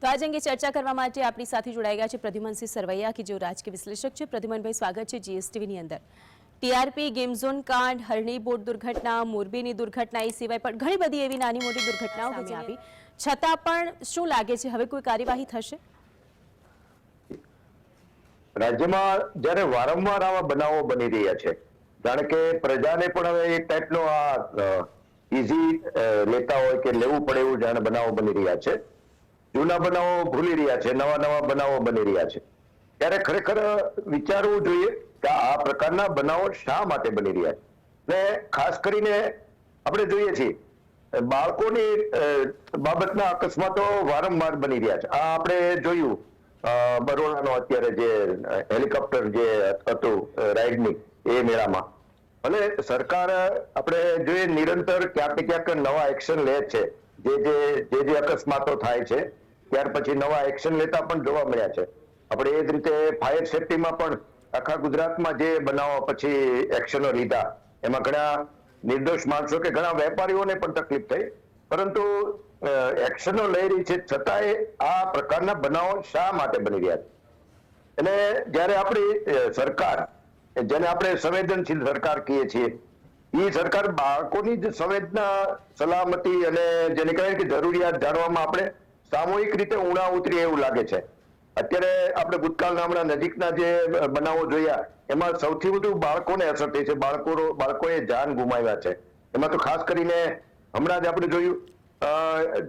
તો આજ અંગે ચર્ચા કરવા માટે આપણી સાથે જોડાઈ ગયા છે પ્રદ્યુમનસિંહ સરવૈયા કે જેઓ રાજકીય વિશ્લેષક છે। પ્રદ્યુમનભાઈ, સ્વાગત છે જીએસટીવીની અંદર। ટીઆરપી, ગેમ ઝોન કાંડ, હરણી બોટ દુર્ઘટના, મોરબીની દુર્ઘટના એ સિવાય પણ ઘણી બધી એવી નાની મોટી દુર્ઘટનાઓ સામે આવી, છતાં પણ શું લાગે છે હવે કોઈ કાર્યવાહી થશે? રાજ્યમાં જ્યારે વારંવાર આવા બનાવો બની રહ્યા છે, જાણે કે પ્રજાને પણ હવે એક ટાઈપનો આ ઈઝી લેતા હોય કે લેવું પડે એવું જાણે બનાવો બની રહ્યા છે। જૂના બનાવો ભૂલી રહ્યા છે, નવા નવા બનાવો બની રહ્યા છે, ત્યારે ખરેખર વિચારવું જોઈએ કે આ પ્રકારના બનાવો શા માટે બની રહ્યા છે। ને ખાસ કરીને આપણે જોઈએ છીએ બાળકોની બાબતના અકસ્માતો વારંવાર બની રહ્યા છે। આ આપણે જોયું બરોડાનો અત્યારે જે હેલિકોપ્ટર જે હતું રાઈડની એ મેળામાં, અને સરકાર આપણે જોઈએ નિરંતર ક્યાંક ને ક્યાંક નવા એક્શન લે છે। જે અકસ્માતો થાય છે ત્યાર પછી નવા એક્શન લેતા પણ જોવા મળ્યા છે। આપણે એ જ રીતે ફાયર સેફટીમાં પણ આખા ગુજરાતમાં જે બનાવો પછી એક્શનો લીધા, એમાં ઘણા નિર્દોષ માણસો કે ઘણા વેપારીઓને પણ તકલીફ થઈ, પરંતુ એક્શનો લઈ રહી છે છતાંય આ પ્રકારના બનાવો શા માટે બની રહ્યા છે? અને જ્યારે આપણી સરકાર, જેને આપણે સંવેદનશીલ સરકાર કહીએ છીએ, એ સરકાર બાળકોની જ સંવેદના, સલામતી અને જેને કહેવાય કે જરૂરિયાત જાણવામાં આપણે સામૂહિક રીતે ઊણા ઉતરીએ એવું લાગે છે। અત્યારે આપણે ભૂતકાળના હમણાં નજીકના જે બનાવો જોયા એમાં સૌથી વધુ બાળકોને અસર થઈ છે। બાળકોએ જાન ગુમાવ્યા છે। એમાં તો ખાસ કરીને હમણાં જ આપણે જોયું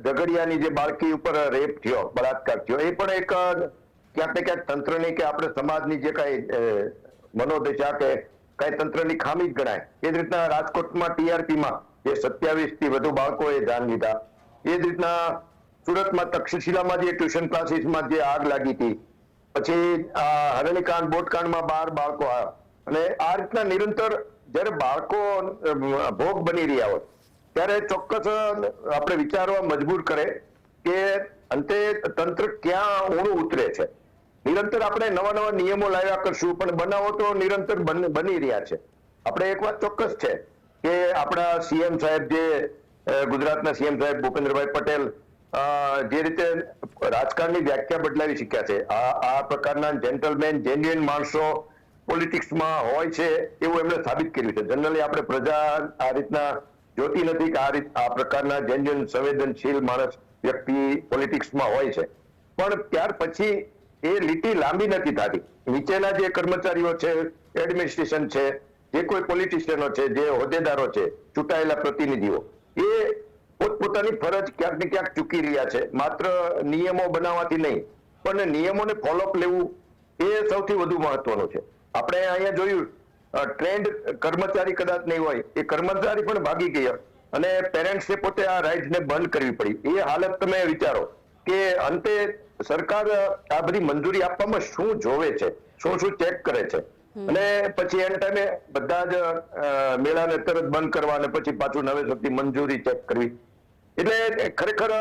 ઝઘડિયાની જે બાળકી ઉપર રેપ થયો, બળાત્કાર થયો, એ પણ એક ક્યાંક ને ક્યાંક તંત્રની કે આપણે સમાજની જે કઈ મનોદશા કે કઈ તંત્રની ખામી જ ગણાય। એ જ રીતના રાજકોટમાં ટીઆરપીમાં જે 27 થી વધુ બાળકોએ જાન લીધા, એ જ રીતના સુરતમાં તક્ષશિલામાં જે ટ્યુશન ક્લાસીસમાં જે આગ લાગી હતી, પછી આ હરણીકાંડ, બોટકાંડમાં 12 બાળકો આવ્યા, અને આ રીતના નિરંતર જ્યારે બાળકો ભોગ બની રહ્યા હોય ત્યારે ચોક્કસ આપણે વિચારવા મજબૂર કરે કે અંતે તંત્ર ક્યાં ઊણું ઉતરે છે। નિરંતર આપણે નવા નવા નિયમો લાવ્યા કરશું, પણ બનાવો તો નિરંતર બની રહ્યા છે। આપણે એક વાત ચોક્કસ છે કે આપણા સીએમ સાહેબ, જે ગુજરાતના સીએમ સાહેબ ભૂપેન્દ્રભાઈ પટેલ જે રીતે રાજકારણની વ્યાખ્યા બદલાવી શક્યા છે, આ પ્રકારના જેન્ટલમેન, જેન્યુઅન માણસો પોલિટિક્સમાં હોય છે એવું એમણે સાબિત કર્યું છે। જનરલી આપણે પ્રજા આ રીતના જોતી નથી કે આ પ્રકારના જેન્યુઅન, સંવેદનશીલ માણસ, વ્યક્તિ પોલિટિક્સમાં હોય છે, પણ ત્યાર પછી એ લીટી લાંબી નથી થતી। નીચેના જે કર્મચારીઓ છે, એડમિનિસ્ટ્રેશન છે, જે કોઈ પોલિટિશિયનો છે, જે હોદ્દેદારો છે, ચૂંટાયેલા પ્રતિનિધિઓ, એ પોતપોતાની ફરજ ક્યાંક ને ક્યાંક ચૂકી રહ્યા છે। માત્ર નિયમો બનાવવાથી નહીં, પણ નિયમોને ફોલોઅપ લેવું એ સૌથી વધુ મહત્વનું છે। આપણે અહીંયા જોયું ટ્રેન્ડ કર્મચારી કદાચ નહીં હોય, એ કર્મચારી પણ ભાગી ગયા અને પેરેન્ટ્સે પોતે આ રાઇડ્સને બંધ કરવી પડી। એ હાલત તમે વિચારો કે અંતે સરકાર આ બધી મંજૂરી આપવામાં શું જોવે છે, શું ચેક કરે છે, અને પછી એના ટાઈમે બધા જ મેળાને તરત બંધ કરવા અને પછી પાછું નવેસરથી મંજૂરી ચેક કરવી। એટલે ખરેખર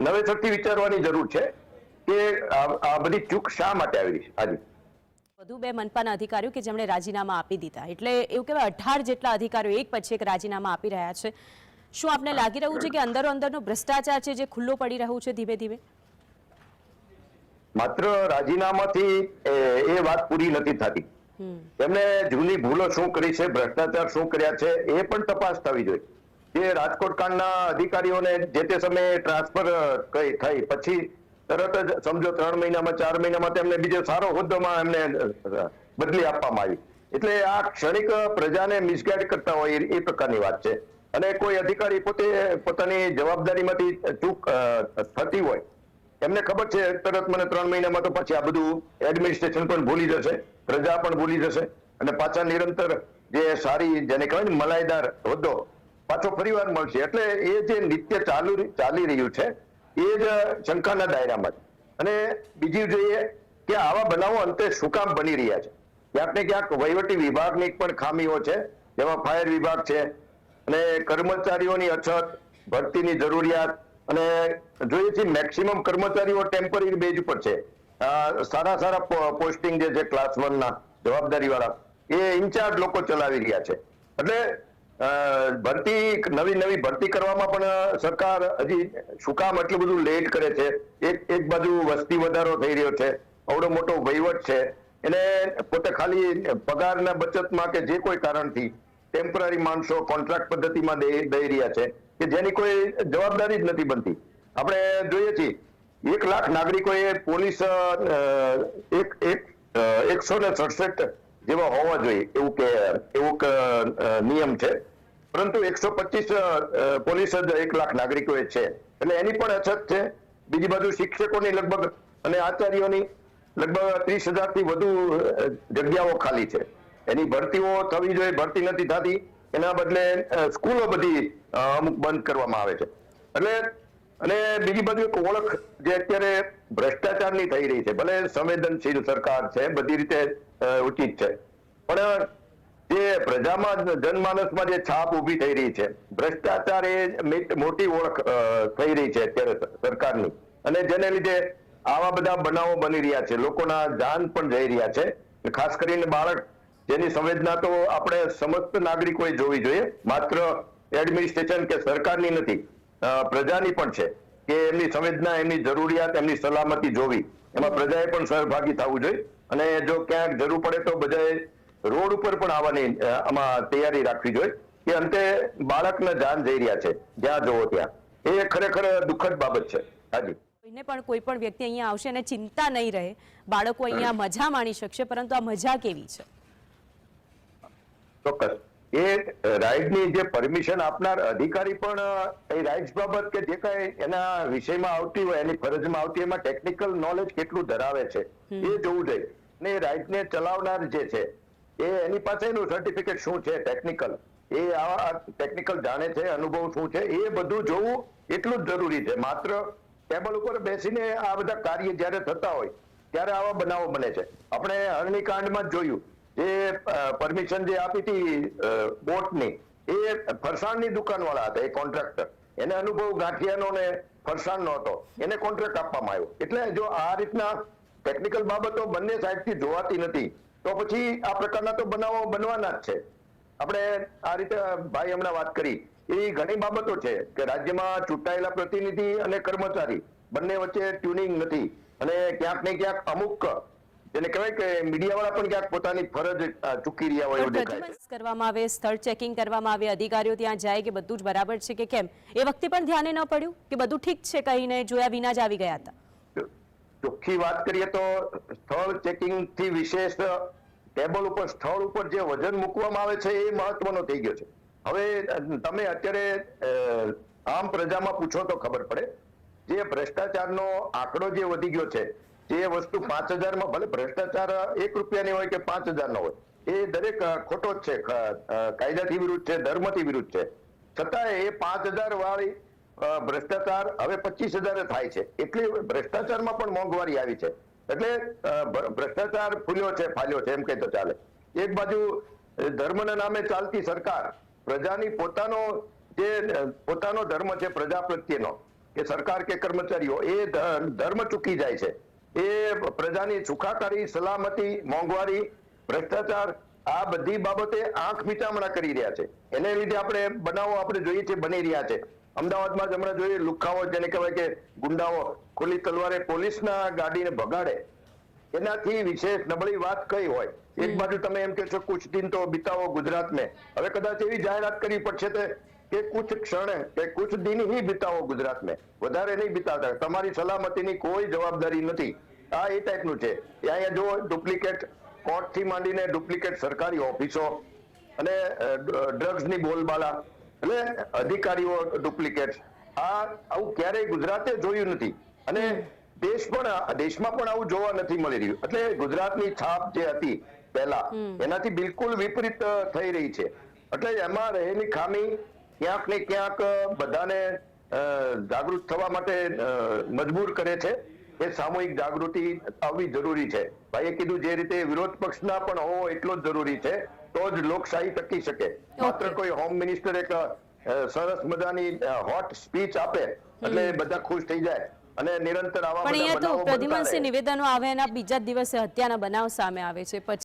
નવેસરથી વિચારવાની જરૂર છે કે આ બધી ચૂક શા માટે આવી છે। આજે વધુ 2 મનપાના અધિકારીઓ કે જેમણે રાજીનામા આપી દીધા, એટલે એવું કહેવાય 18 જેટલા અધિકારીઓ એક પછી એક રાજીનામા આપી રહ્યા છે। શું આપને લાગી રહ્યું છે કે અંદરો અંદરનો ભ્રષ્ટાચાર છે જે ખુલ્લો પડી રહ્યું છે ધીમે ધીમે? માત્ર રાજીનામાથી એ વાત પૂરી નથી થતી। એમને જૂની ભૂલો શું કરી છે, ભ્રષ્ટાચાર શું કર્યા છે, એ પણ તપાસ થવી જોઈએ। જે રાજકોટ કાંડના અધિકારીઓને જે તે સમયે ટ્રાન્સફર થઈ પછી તરત જ સમજો 3 મહિનામાં 4 મહિનામાં તેમને બીજો સારો હોદ્દામાં એમને બદલી આપવામાં આવી। એટલે આ ક્ષણિક પ્રજાને મિસગાઈડ કરતા હોય એ પ્રકારની વાત છે। અને કોઈ અધિકારી પોતાની જવાબદારીમાંથી ચૂક થતી હોય, એમને ખબર છે તરત મને 3 મહિનામાં તો પછી આ બધું એડમિનિસ્ટ્રેશન પણ ભૂલી જશે, પ્રજા પણ ભૂલી જશે, અને પાછા નિરંતર જે સારી, જેને કહેવાય ને મલાઈદાર હોદ્દો પાછો ફરીવાર મળશે। એટલે એ જે નિત્ય ચાલી રહ્યું છે એ જ શંકાના દાયરામાં છે। અને બીજું જોઈએ કે આવા બનાવો અંતે શું કામ બની રહ્યા છે? ક્યાંક ને ક્યાંક વહીવટી વિભાગની પણ ખામીઓ છે, જેમાં ફાયર વિભાગ છે, અને કર્મચારીઓની અછત, ભરતીની જરૂરિયાત, અને જોઈએ છીએ મેક્સિમમ કર્મચારીઓ ટેમ્પરરી બેઝ ઉપર છે। સારા પોસ્ટિંગ જે છે ક્લાસ 1 ના જવાબદારી વાળા, એ ઇન્ચાર્જ લોકો ચલાવી રહ્યા છે। એટલે ભરતી નવી ભરતી કરવામાં પણ સરકાર હજી શું કામ એટલું બધું લેટ કરે છે? એક બાજુ વસ્તી વધારો થઈ રહ્યો છે, અવડો મોટો વહીવટ છે, એને પોતે ખાલી પગારના બચતમાં કે જે કોઈ કારણથી ટેમ્પરરી માણસો કોન્ટ્રાક્ટ પદ્ધતિમાં દઈ રહ્યા છે કે જેની કોઈ જવાબદારી જ નથી બનતી. આપણે જોઈએ છીએ 1 લાખ નાગરિકોએ પોલીસ 167 જેવા હોવા જોઈએ એવું નિયમ છે, પરંતુ 125 પોલીસ જ 1 લાખ નાગરિકોએ છે, એટલે એની પણ અછત છે. બીજી બાજુ શિક્ષકોની લગભગ અને આચાર્યોની લગભગ 30,000 થી વધુ જગ્યાઓ ખાલી છે. એની ભરતીઓ થવી જોઈએ, ભરતી નથી થતી. એના બદલે સ્કૂલો બધી અમુક બંધ કરવામાં આવે છે. એટલે અને બીજી બાજુ એક ઓળખ જે અત્યારે ભ્રષ્ટાચારની થઈ રહી છે. ભલે સંવેદનશીલ સરકાર છે, બધી રીતે ઉચિત છે, પણ જે પ્રજામાં જનમાનસમાં જે છાપ ઊભી થઈ રહી છે, ભ્રષ્ટાચાર એ મોટી ઓળખ થઈ રહી છે અત્યારે સરકારની, અને જેને લીધે આવા બધા બનાવો બની રહ્યા છે. લોકોના જાન પણ જઈ રહ્યા છે. ખાસ કરીને બાળક, જેની સંવેદના તો આપણે સમસ્ત નાગરિકોએ જોવી જોઈએ, માત્ર એડમિનિસ્ટ્રેશન કે સરકારની નથી, પ્રજાની પણ છે કે એમની સંવેદના, એમની જરૂરિયાત, એમની સલામતી જોવી. એમાં પ્રજાએ પણ સહભાગી થવું જોઈએ, અને જો ક્યાંક જરૂર પડે તો બધાએ રોડ ઉપર પણ આવવાની આમાં તૈયારી રાખવી જોઈએ કે અંતે બાળકના જાન જઈ રહ્યા છે જ્યાં જોવો ત્યાં. એ ખરેખર દુઃખદ બાબત છે. હાજી, કોઈને પણ કોઈ પણ વ્યક્તિ અહીંયા આવશે અને ચિંતા નહીં રહે, બાળકો અહીંયા મજા માણી શકશે, પરંતુ આ મજા કેવી છે? ચોક્કસ. એ રાઇડની જે પરમિશન આપનાર અધિકારી પણ એ રાઇડ્સ બાબત કે જે કઈ એના વિષયમાં આવતી હોય, એની ફરજમાં આવતી, એમાં ટેકનિકલ નોલેજ કેટલું ધરાવે છે એ જોવું જોઈએ. ને રાઇડને ચલાવનાર જે છે એની પાસે એનું સર્ટિફિકેટ શું છે ટેકનિકલ, એ આ ટેકનિકલ જાણે છે, અનુભવ શું છે, એ બધું જોવું એટલું જ જરૂરી છે. માત્ર ટેબલ ઉપર બેસીને આ બધા કાર્ય જ્યારે થતા હોય ત્યારે આવા બનાવો બને છે. આપણે હરણીકાંડમાં જ જોયું, જે પરમિશન જે આપી હતી બોટની, એ ફરસાણની દુકાનવાળા હતા, એ કોન્ટ્રાક્ટર, એને અનુભવ ગાંઠિયાનો ને ફરસાણનો હતો, એને કોન્ટ્રાક્ટ આપવામાં આવ્યો. એટલે જો આ રીતના ટેકનિકલ બાબતો બંને સાઈડથી જોવાતી નથી તો પછી આ પ્રકારના તો બનાવો બનવાના જ છે. આપણે આ રીતે ભાઈ હમણાં વાત કરી, એ ઘણી બાબતો છે કે રાજ્યમાં ચૂંટાયેલા પ્રતિનિધિ અને કર્મચારી બંને વચ્ચે ટ્યુનિંગ નથી, અને ક્યાંક ને ક્યાંક અમુક જેને કહેવાય કે મીડિયાવાળા પણ ક્યાંક પોતાની ફરજ ચૂકી રહ્યા હોય એવું દેખાય છે. કરવામાં આવે, સ્થળ ચેકિંગ કરવામાં આવે, અધિકારીઓ ત્યાં જાય કે બધું જ બરાબર છે કે કેમ, એ વખતે પણ ધ્યાને ન પડ્યું કે બધું ઠીક છે, કહીને જોયા વિના જ આવી ગયા હતા? ચોખ્ખી વાત કરીએ તો સ્થળ ચેકિંગ થી વિશેષ ટેબલ ઉપર, સ્થળ ઉપર જે વજન મૂકવામાં આવે છે એ મહત્વનો થઈ ગયો છે. હવે તમે અત્યારે આમ પ્રજામાં પૂછો તો ખબર પડે, જે ભ્રષ્ટાચારનો આંકડો જે વધી ગયો છે, જે વસ્તુ 5,000 ભલે ભ્રષ્ટાચાર 1 રૂપિયાની હોય કે 5,000 નો હોય, એ દરેક ખોટો જ છે, કાયદાથી વિરુદ્ધ છે, ધર્મથી વિરુદ્ધ છે. છતાં એ 5,000 વાળી ભ્રષ્ટાચાર હવે 25,000 થાય છે. એટલે ભ્રષ્ટાચારમાં પણ મોંઘવારી આવી છે. એટલે ભ્રષ્ટાચાર ફૂલ્યો છે, ફાલ્યો છે એમ કહી તો ચાલે. એક બાજુ ધર્મના નામે ચાલતી સરકાર પ્રજાની પોતાનો ધર્મ છે પ્રજા પ્રત્યેનો, કે સરકાર કે કર્મચારીઓ, એ ધર્મ ચૂકી જાય છે. એ પ્રજાની સુખાકારી, સલામતી, મોંઘવારી, ભ્રષ્ટાચાર, આ બધી બાબતે આંખ મીચામણા કરી રહ્યા છે. એને લીધે આપણે બનાવો આપણે જોઈએ છે બની રહ્યા છે. અમદાવાદમાં જ હમણાં જોઈએ, લુખ્ખાઓ જેને કહેવાય કે ગુંડાઓ ખુલ્લી તલવારે પોલીસના ગાડીને ભગાડે. એનાથી વિશેષ નબળી વાત કઈ હોય? એક બાજુ તમે એમ કહો છો કુછ દિન તો બિતાવો ગુજરાત મેં, હવે કદાચ એવી જાહેરાત કરવી પડશે કે કુછ ક્ષણ કે કુછ દિન ही બિતાવો ગુજરાત મેં, વધારે નહીં બિતાવતા, તમારી સલામતીની કોઈ જવાબદારી નથી. આ એ ટાઈપનું છે. અહીંયા જો ડુપ્લિકેટ કોર્ટથી માંડીને ડુપ્લિકેટ સરકારી ઓફિસો અને ડ્રગ્સની બોલબાલા, એટલે અધિકારીઓ ડુપ્લિકેટ, આવું ક્યારેય ગુજરાતે જોયું નથી, અને દેશમાં પણ આવું જોવા નથી મળી રહ્યું. એટલે ગુજરાતની છાપ જે હતી પહેલા, એનાથી બિલકુલ વિપરીત થઈ રહી છે. એટલે એમાં રહેલી ખામી ક્યાંક ને ક્યાંક બધાને જાગૃત થવા માટે મજબૂર કરે છે. એ સામૂહિક જાગૃતિ આવવી જરૂરી છે. ભાઈએ કીધું જે રીતે વિરોધ પક્ષના પણ હોવો એટલો જ જરૂરી છે, તો જ લોકશાહી ટકી શકે. માત્ર કોઈ હોમ મિનિસ્ટર એક સરસ મજાની હોટ સ્પીચ આપે એટલે બધા ખુશ થઈ જાય અને નિરંતર આવા પણ અહીંયા તો પ્રદ્યુમનસિંહ નિવેદનો આવે એના બીજા દિવસે હત્યાના બનાવ સામે આવે છે. પછી